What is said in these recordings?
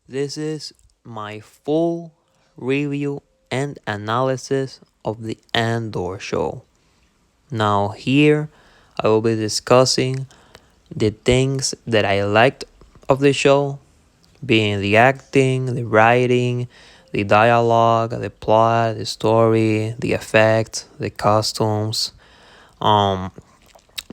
This is my full review and analysis of the Andor show. Now, here I will be discussing the things that I liked of the show, being the acting, the writing, the dialogue, the plot, the story, the effects, the costumes, um,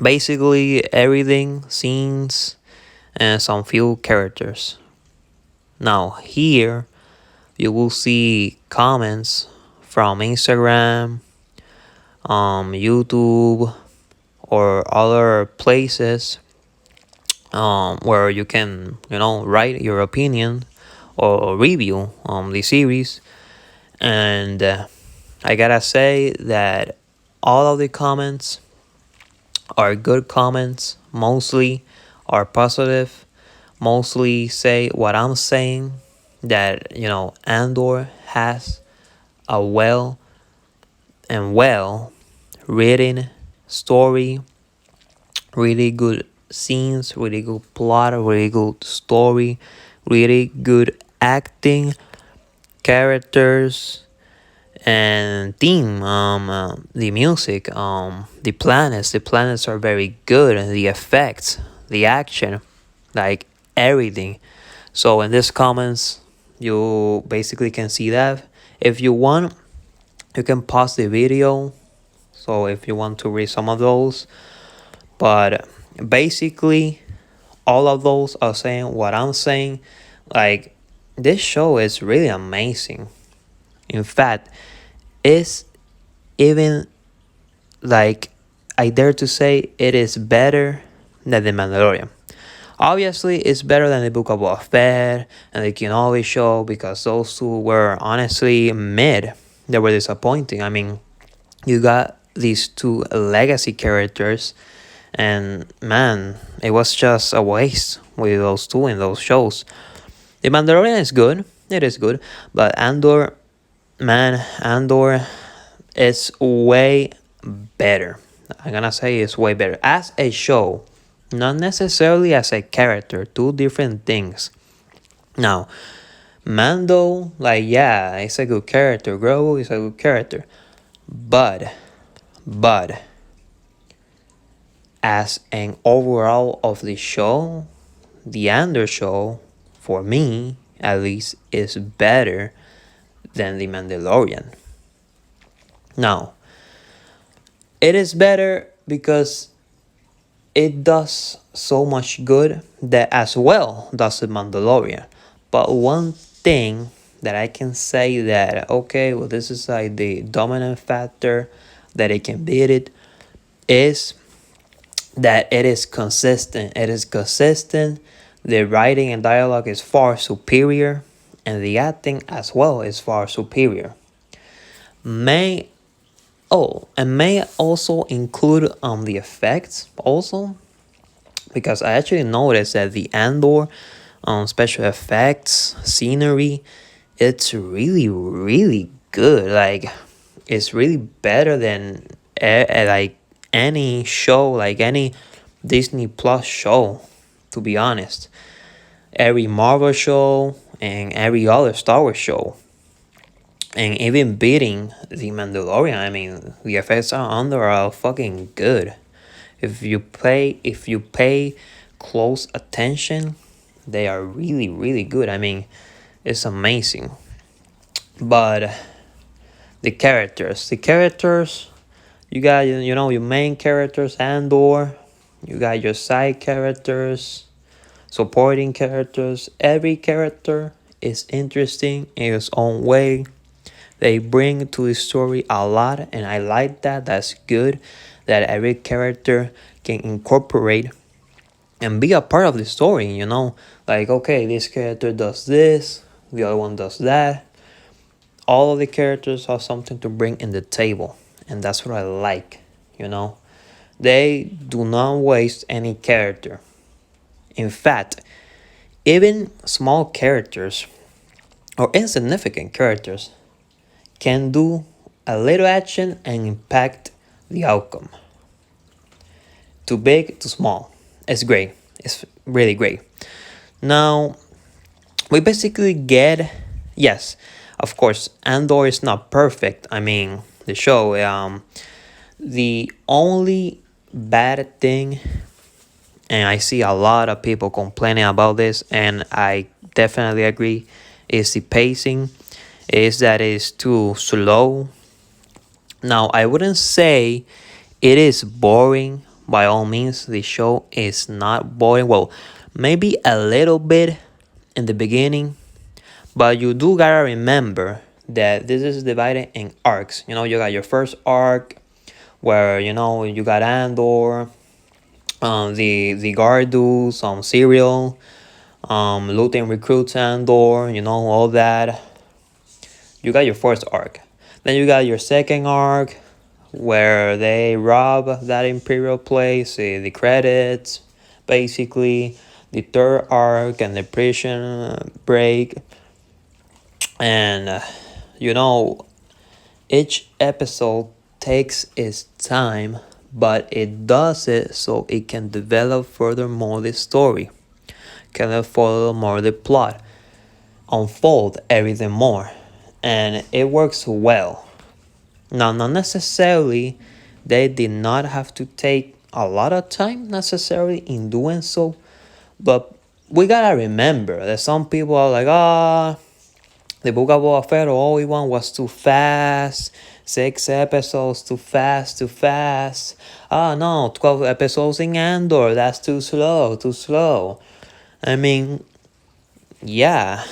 basically everything, scenes, and some few characters. Now, here you will see comments from Instagram, YouTube, or other places where you can, write your opinion or review the series. And I gotta say that all of the comments are good comments, mostly are positive, mostly say what I'm saying, that, Andor has a well written story, really good scenes, really good plot, really good story, really good acting, characters, and theme. The music, the planets are very good, and the effects, the action, like everything. So in these comments, you basically can see that. If you want, you can pause the video. So if you want to read some of those, but basically all of those are saying what I'm saying. Like, this show is really amazing. In fact, it's even, like, I dare to say it is better than The Mandalorian. Obviously, it's better than the Book of Boba Fett and the Kenobi show, because those two were honestly mid. They were disappointing. I mean, you got these two legacy characters, and man, it was just a waste with those two in those shows. The Mandalorian is good, it is good, but Andor, man, Andor is way better. I'm gonna say it's way better as a show, not necessarily as a character. Two different things. Now, Mando, like, yeah, he's a good character. Grogu is a good character, but as an overall of the show, the Andor show, for me at least, is better than the Mandalorian. Now, it is better because it does so much good that as well does the Mandalorian. But one thing that I can say that, okay, well, this is like the dominant factor that it can beat it, is that it is consistent. It is consistent. The writing and dialogue is far superior, and the acting as well is far superior. May and may also include the effects also, because I actually noticed that the Andor special effects scenery, it's really good. Like, it's really better than like any show, like any Disney Plus show, to be honest. Every Marvel show and every other Star Wars show, and even beating the Mandalorian. I mean, the effects on Andor are fucking good. If you pay close attention, they are really good. I mean, it's amazing. But the characters, you got, your main characters, Andor. You got your side characters, supporting characters. Every character is interesting in its own way. They bring to the story a lot, and I like that. That's good that every character can incorporate and be a part of the story. Like, okay, this character does this, the other one does that. All of the characters have something to bring in the table, and that's what I like. They do not waste any character. In fact, even small characters or insignificant characters can do a little action and impact the outcome. Too big, too small. It's great. It's really great. Now, We basically get, yes, of course, Andor is not perfect. I mean, the show, the only bad thing, and I see a lot of people complaining about this, and I definitely agree, is the pacing, is that it's too slow. Now, I wouldn't say it is boring. By all means, the show is not boring. Well, maybe a little bit in the beginning, but you do gotta remember that this is divided in arcs. You know, you got your first arc where you got Andor, the guard dudes, Serial, looting recruits Andor. All that. You got your first arc. Then you got your second arc where they rob that Imperial place, the credits, basically. The third arc and the prison break. And, you know, each episode takes its time, but it does it so it can develop furthermore the story, can furthermore the plot, unfold everything more. And it works well. Now, not necessarily, they did not have to take a lot of time necessarily in doing so, but we gotta remember that some people are like, the Book of Boba Fett or Obi-Wan was too fast, 6 episodes too fast, too fast. No, 12 episodes in Andor, that's too slow, too slow. I mean, yeah,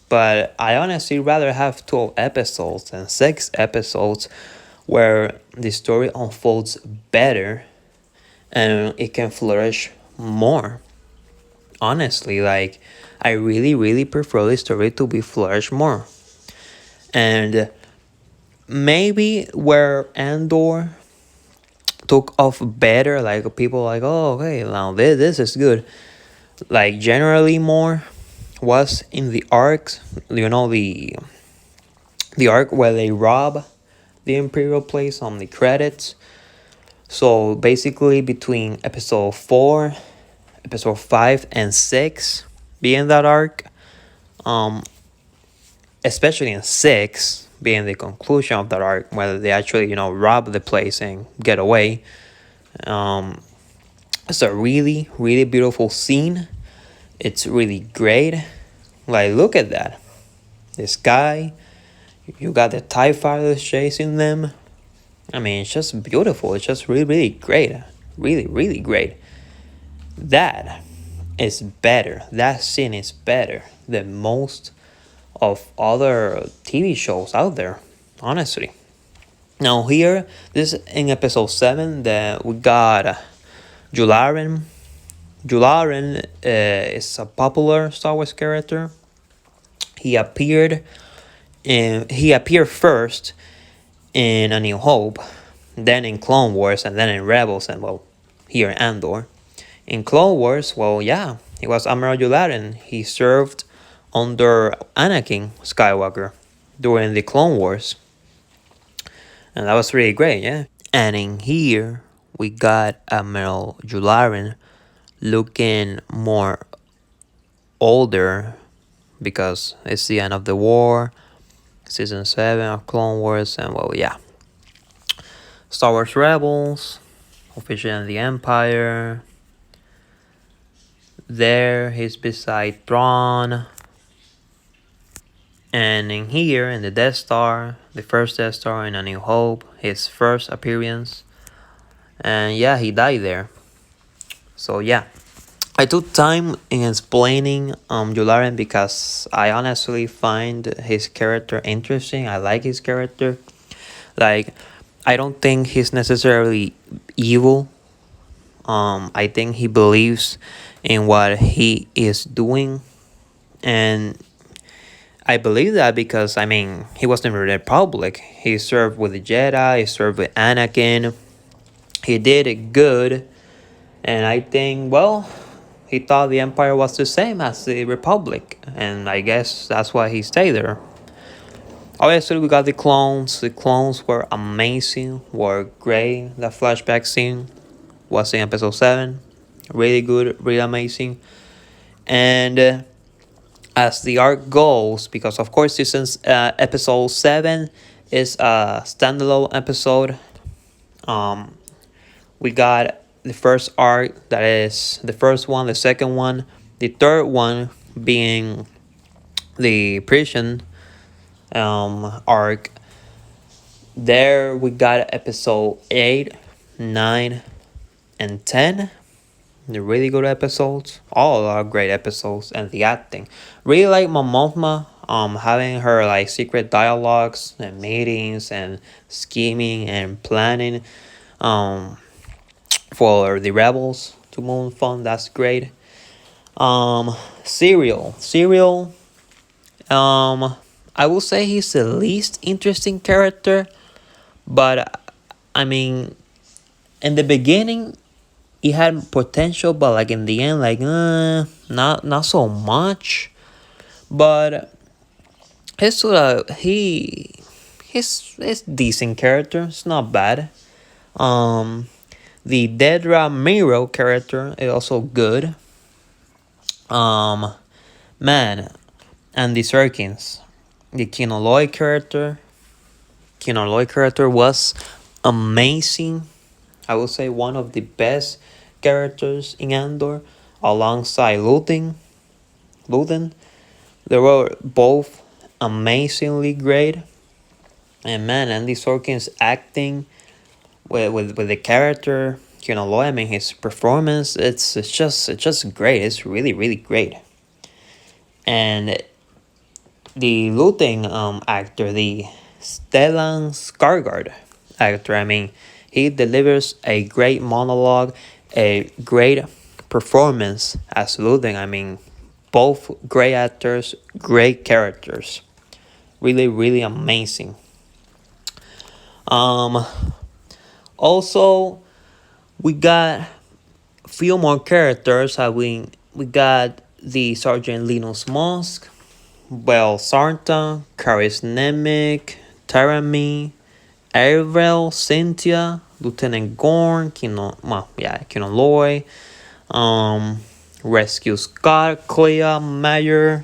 but I honestly rather have 12 episodes than 6 episodes where the story unfolds better and it can flourish more. Honestly, like, I really, really prefer the story to be flourish more. And maybe where Andor took off better, like people like, oh, okay, now this is good. Like generally more was in the arcs, the arc where they rob the Imperial place on the credits. So basically between episode 4, episode 5 and 6 being that arc, especially in 6 being the conclusion of that arc where they actually rob the place and get away. It's a really, really beautiful scene. It's really great. Like, look at that. The sky, you got the TIE fighters chasing them. I mean, it's just beautiful. It's just really, really great. Really, really great. That is better. That scene is better than most of other TV shows out there, honestly. Now here, this is in episode 7 that we got Jularen. Jularen is a popular Star Wars character. He appeared first in A New Hope, then in Clone Wars, and then in Rebels, and well, here in Andor. In Clone Wars, well, yeah, he was Admiral Yularen. He served under Anakin Skywalker during the Clone Wars, and that was really great, yeah. And in here, we got Admiral Yularen looking more older because it's the end of the war, season 7 of Clone Wars, and well, yeah. Star Wars Rebels, officially in the Empire. There, he's beside Thrawn. And in here, in the Death Star, the first Death Star in A New Hope, his first appearance. And yeah, he died there. So yeah, I took time in explaining Yularen because I honestly find his character interesting. I like his character. Like, I don't think he's necessarily evil. I think he believes in what he is doing, and I believe that because I mean he was in the Republic. He served with the Jedi. He served with Anakin. He did it good, and I think he thought the Empire was the same as the Republic, and I guess that's why he stayed there. Obviously, we got the clones. The clones were amazing, were great. The flashback scene was in episode 7. Really good, really amazing. And as the arc goes, because of course season's episode 7 is a standalone episode. um we got the first arc, that is the first one, the second one, the third one being the prison arc. There we got episode 8, 9, and 10. They're really good episodes. All are great episodes, and the acting. Really like Momotma, having her like secret dialogues and meetings and scheming and planning um for the rebels to move fun. That's great. Serial. Um I will say he's the least interesting character, but I mean, in the beginning he had potential, but like in the end, like not so much. But he's he's decent character. It's not bad. Um, the Dedra Miro character is also good. Um, man, and the Serkins, the Kinoloy character was amazing. I would say one of the best characters in Andor, alongside Luthen. They were both amazingly great. And man, Andy Sorkin's acting with the character, I mean his performance, it's just great. It's really great. And the Luthen actor, the Stellan Skarsgård actor, I mean, he delivers a great monologue, a great performance as Luthen. I mean, both great actors, great characters, really amazing. Um, Also, we got a few more characters. We got the Sergeant Linus Musk, Bel Sarta, Karis Nemec, Tarami, Ariel, Cynthia, Lieutenant Gorn, Kino Loy, um, Rescue Scott, Clea, Mayer,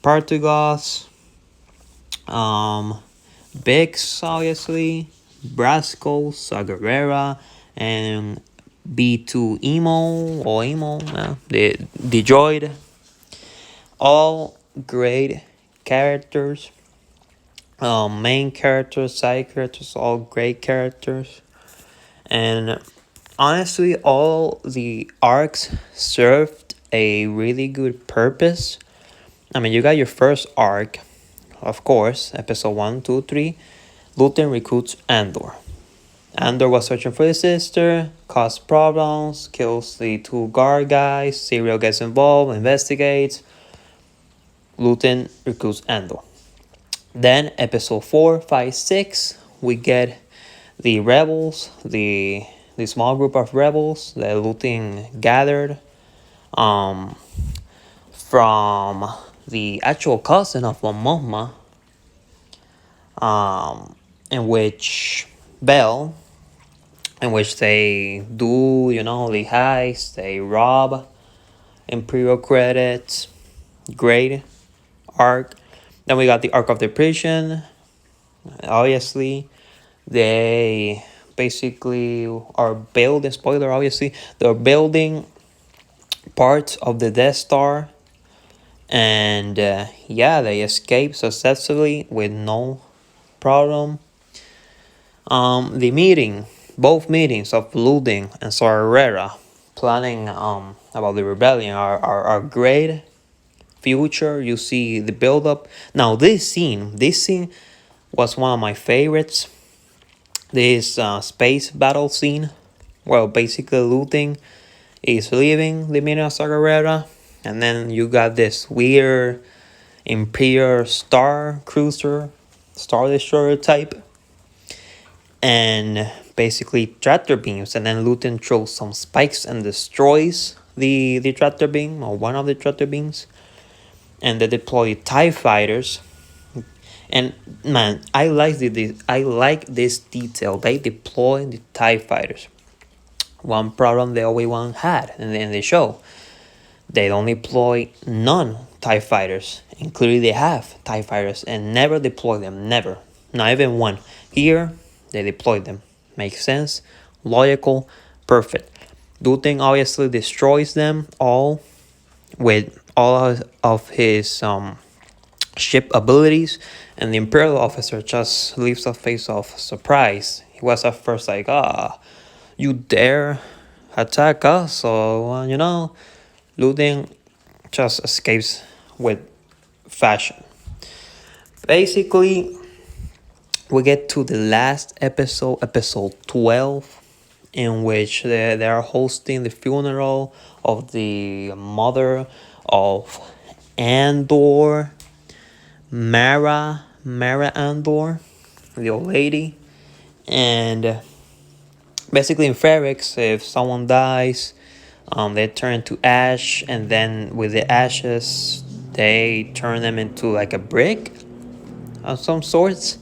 Partagos, um, Bix, obviously, Brasco, Sagarera, and B2 Emo, the droid. All great characters. Main characters, side characters, all great characters. And honestly, all the arcs served a really good purpose. I mean, you got your first arc, of course, episode 1, 2, 3. Luthen recruits Andor. Andor was searching for his sister, causes problems, kills the two guard guys, Serial gets involved, investigates. Luthen recruits Andor. Then episode 4, 5, 6, we get the rebels, the small group of rebels that Luthen gathered um, from the actual cousin of Mon Mothma, in which Bell, in which they do, the heist, they rob Imperial credits, great arc. Then we got the arc of the prison. Obviously, they basically are building, spoiler obviously, they're building parts of the Death Star. And they escape successfully with no problem. Both meetings of Luding and Sorrera planning about the rebellion are great. Future, you see the build up. Now this scene was one of my favorites. This space battle scene, well, basically Luding is leaving the meeting of Sorrera, and then you got this weird Imperial Star Cruiser, Star Destroyer type, and basically tractor beams, and then Luton throws some spikes and destroys the tractor beam, or one of the tractor beams, and they deploy TIE fighters. And man, I like this detail. They deploy the TIE fighters. One problem the Obi-Wan had in the show, they don't deploy none TIE fighters. And clearly they have TIE fighters and never deploy them. Never. Not even one. Here, they deployed them. Makes sense. Logical. Perfect. Dutton obviously destroys them all with all of his ship abilities, and the Imperial officer just leaves a face of surprise. He was at first like, you dare attack us? So, Luthen just escapes with fashion. Basically, we get to the last episode, episode 12, in which they are hosting the funeral of the mother of Andor, Mara Andor, the old lady. And basically in Ferrix, if someone dies, they turn to ash, and then with the ashes, they turn them into like a brick of some sorts.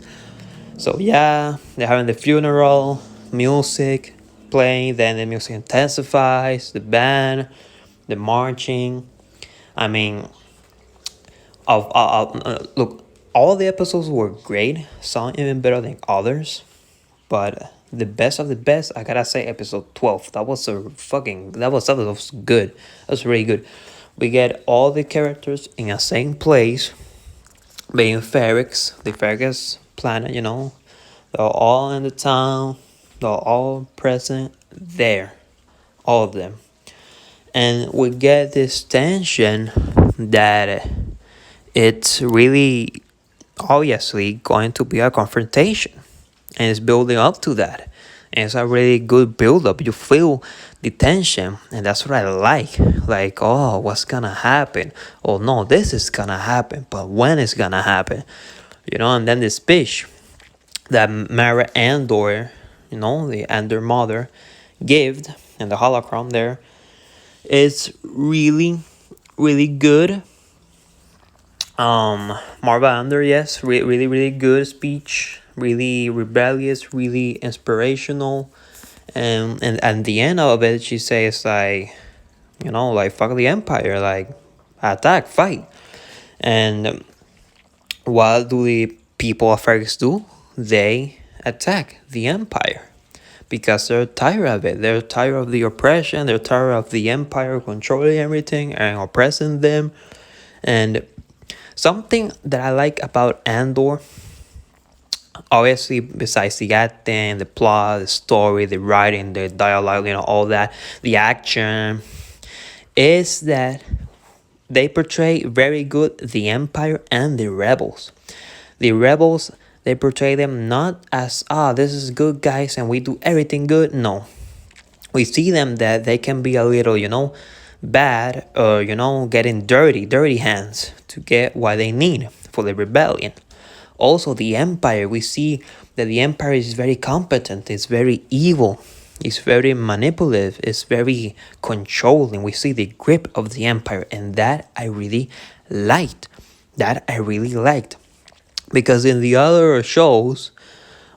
So yeah, they're having the funeral, music playing, then the music intensifies, the band, the marching. I mean, look, all the episodes were great, some even better than others, but the best of the best, I gotta say, episode 12. That was that was good. That was really good. We get all the characters in a same place, being Ferrix, the Fergus planet, they're all in the town, they're all present there, all of them. And we get this tension that it's really obviously going to be a confrontation, and it's building up to that, and it's a really good build up. You feel the tension, and that's what I like, oh, what's gonna happen? Oh no, this is gonna happen, but when is gonna happen? And then the speech that Mara Andor, the Andor mother, gave, and the holocron there is really, really good. Marva Andor, yes, really, really good speech, really rebellious, really inspirational, and at the end of it, she says like, like fuck the Empire, like attack, fight, and what do the people of Fergus do? They attack the Empire because they're tired of it. They're tired of the oppression. They're tired of the Empire controlling everything and oppressing them. And something that I like about Andor, obviously, besides the acting, the plot, the story, the writing, the dialogue, all that, the action, is that they portray very good the Empire and the rebels. The rebels, they portray them not as, this is good guys and we do everything good. No. We see them that they can be a little, bad, or, getting dirty hands to get what they need for the rebellion. Also, the Empire, we see that the Empire is very competent, it's very evil, it's very manipulative, it's very controlling. We see the grip of the Empire, and that I really liked. Because in the other shows,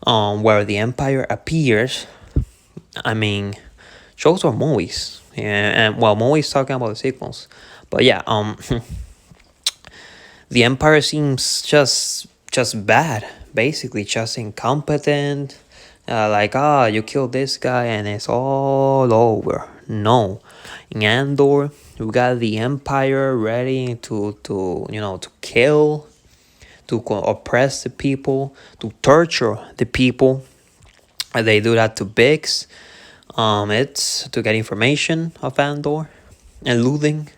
where the Empire appears, I mean, shows or movies, and movies talking about the sequels, but yeah, the Empire seems just bad, basically just incompetent. Like, you killed this guy and it's all over. No, in Andor, we got the Empire ready to kill, to oppress the people, to torture the people. They do that to Biggs. It's to get information of Andor and looting,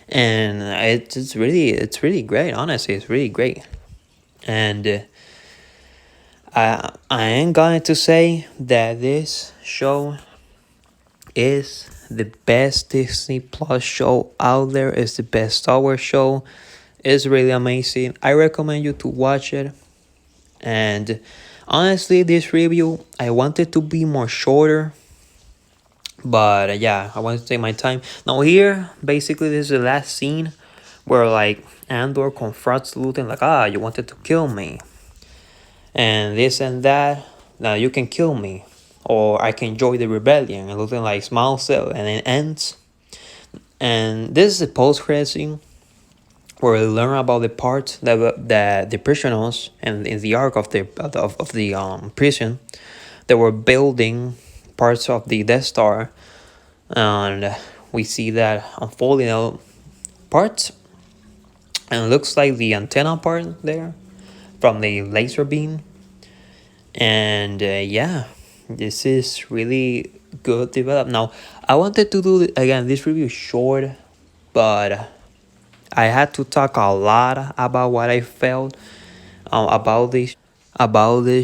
and it's really great. Honestly, it's really great. And I am going to say that this show is the best Disney Plus show out there. It's the best Star Wars show. It's really amazing. I recommend you to watch it. And honestly, this review, I wanted to be more shorter, but yeah, I want to take my time. Now here, basically, this is the last scene where like Andor confronts Luthen like, you wanted to kill me, and this and that. Now you can kill me, or I can join the rebellion. And Luthen like smiles, and it ends. And this is a post-credit scene where we learn about the parts that the prisoners and in the arc of the prison, they were building parts of the Death Star, and we see that unfolding out parts, and it looks like the antenna part there from the laser beam. And yeah, this is really good developed. Now, I wanted to do again this review short, but I had to talk a lot about what I felt about this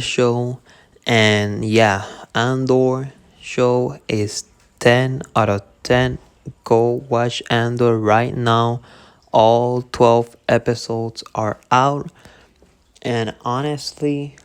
show. And yeah, Andor show is 10 out of 10. Go watch Andor right now. All 12 episodes are out, and honestly,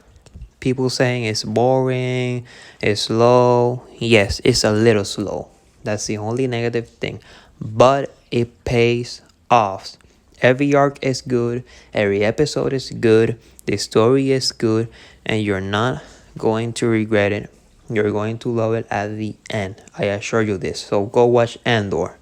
people saying it's boring, it's slow. Yes, it's a little slow. That's the only negative thing. But it pays off. Every arc is good, every episode is good, the story is good, and you're not going to regret it. You're going to love it at the end. I assure you this. So go watch Andor.